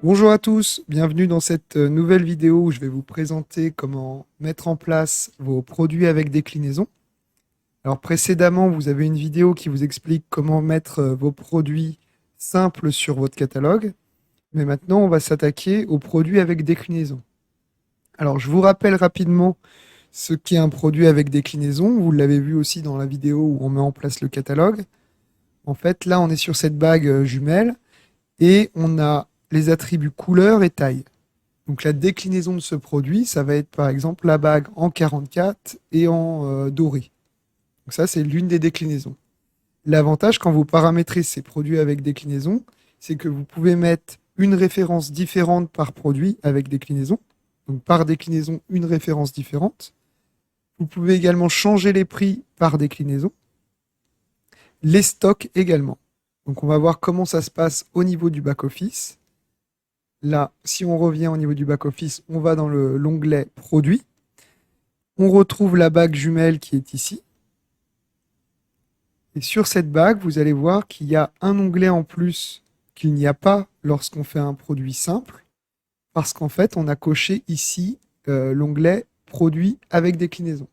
Bonjour à tous, bienvenue dans cette nouvelle vidéo où je vais vous présenter comment mettre en place vos produits avec déclinaison. Alors précédemment, vous avez une vidéo qui vous explique comment mettre vos produits simples sur votre catalogue, mais maintenant on va s'attaquer aux produits avec déclinaison. Alors je vous rappelle rapidement ce qu'est un produit avec déclinaison, vous l'avez vu aussi dans la vidéo où on met en place le catalogue. En fait, là on est sur cette bague jumelle et on a les attributs couleur et taille. Donc la déclinaison de ce produit, ça va être par exemple la bague en 44 et en doré. Donc ça, c'est l'une des déclinaisons. L'avantage quand vous paramétrez ces produits avec déclinaison, c'est que vous pouvez mettre une référence différente par produit avec déclinaison. Donc par déclinaison, une référence différente. Vous pouvez également changer les prix par déclinaison. Les stocks également. Donc on va voir comment ça se passe au niveau du back-office. Là, si on revient au niveau du back-office, on va dans l'onglet Produits. On retrouve la bague jumelle qui est ici. Et sur cette bague, vous allez voir qu'il y a un onglet en plus qu'il n'y a pas lorsqu'on fait un produit simple, parce qu'en fait, on a coché ici l'onglet Produits avec déclinaison.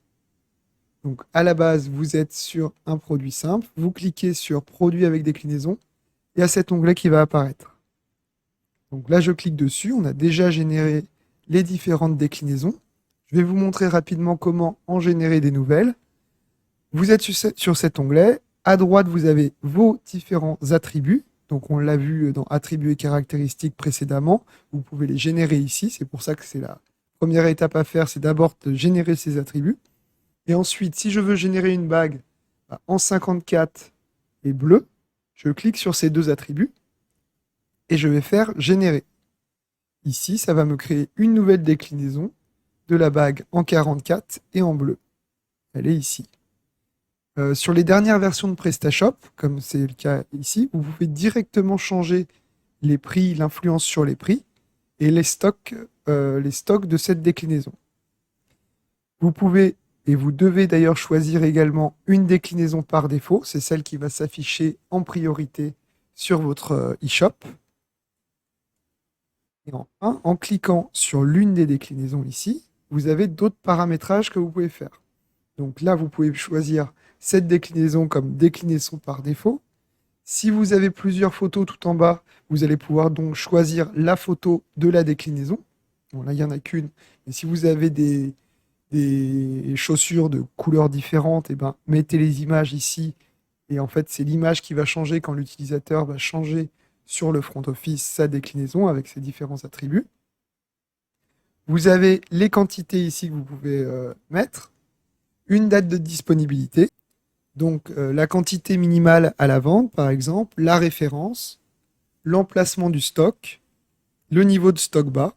Donc à la base, vous êtes sur un produit simple, vous cliquez sur Produits avec déclinaison, et il y a cet onglet qui va apparaître. Donc là, je clique dessus, on a déjà généré les différentes déclinaisons. Je vais vous montrer rapidement comment en générer des nouvelles. Vous êtes sur cet onglet. À droite, vous avez vos différents attributs. Donc, on l'a vu dans attributs et caractéristiques précédemment. Vous pouvez les générer ici. C'est pour ça que c'est la première étape à faire, c'est d'abord de générer ces attributs. Et ensuite, si je veux générer une bague en 54 et bleu, je clique sur ces deux attributs et je vais faire générer. Ici, ça va me créer une nouvelle déclinaison de la bague en 44 et en bleu. Elle est ici. Sur les dernières versions de PrestaShop, comme c'est le cas ici, vous pouvez directement changer les prix, l'influence sur les prix et les stocks de cette déclinaison. Vous pouvez et vous devez d'ailleurs choisir également une déclinaison par défaut, c'est celle qui va s'afficher en priorité sur votre eShop. Et enfin, en cliquant sur l'une des déclinaisons ici, vous avez d'autres paramétrages que vous pouvez faire. Donc là, vous pouvez choisir cette déclinaison comme déclinaison par défaut. Si vous avez plusieurs photos tout en bas, vous allez pouvoir donc choisir la photo de la déclinaison. Bon, là, il n'y en a qu'une. Mais si vous avez des chaussures de couleurs différentes, eh ben, mettez les images ici. Et en fait, c'est l'image qui va changer quand l'utilisateur va changer sur le front office sa déclinaison avec ses différents attributs. Vous avez les quantités ici que vous pouvez mettre, une date de disponibilité, donc la quantité minimale à la vente, par exemple, la référence, l'emplacement du stock, le niveau de stock bas.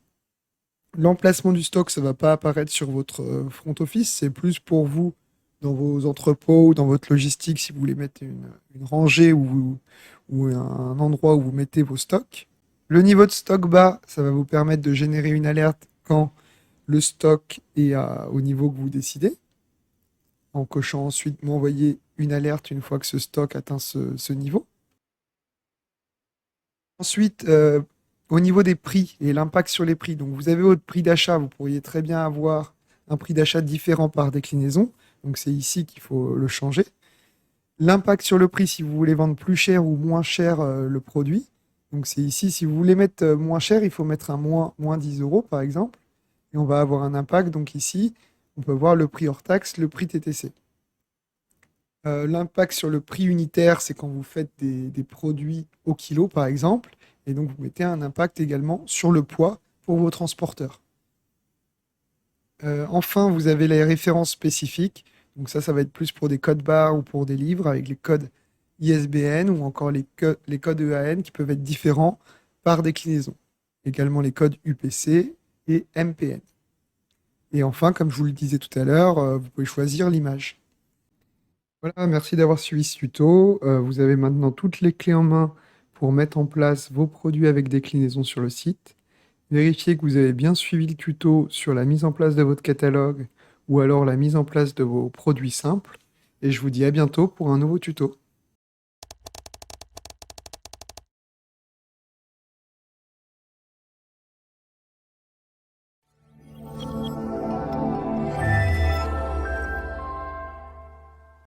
L'emplacement du stock, ça ne va pas apparaître sur votre front office, c'est plus pour vous dans vos entrepôts ou dans votre logistique si vous voulez mettre une rangée ou un endroit où vous mettez vos stocks. Le niveau de stock bas, ça va vous permettre de générer une alerte quand le stock est au niveau que vous décidez, en cochant ensuite m'envoyer une alerte une fois que ce stock atteint ce niveau. Ensuite, au niveau des prix et l'impact sur les prix, donc vous avez votre prix d'achat, vous pourriez très bien avoir un prix d'achat différent par déclinaison, donc c'est ici qu'il faut le changer. L'impact sur le prix, si vous voulez vendre plus cher ou moins cher le produit, donc c'est ici, si vous voulez mettre moins cher, il faut mettre un moins 10 euros par exemple, et on va avoir un impact, donc ici, on peut voir le prix hors taxe, le prix TTC. L'impact sur le prix unitaire, c'est quand vous faites des produits au kilo, par exemple, et donc vous mettez un impact également sur le poids pour vos transporteurs. Enfin, vous avez les références spécifiques. Donc ça va être plus pour des codes barres ou pour des livres avec les codes ISBN ou encore les codes EAN qui peuvent être différents par déclinaison. Également les codes UPC et MPN. Et enfin, comme je vous le disais tout à l'heure, vous pouvez choisir l'image. Voilà, merci d'avoir suivi ce tuto. Vous avez maintenant toutes les clés en main pour mettre en place vos produits avec déclinaison sur le site. Vérifiez que vous avez bien suivi le tuto sur la mise en place de votre catalogue ou alors la mise en place de vos produits simples. Et je vous dis à bientôt pour un nouveau tuto.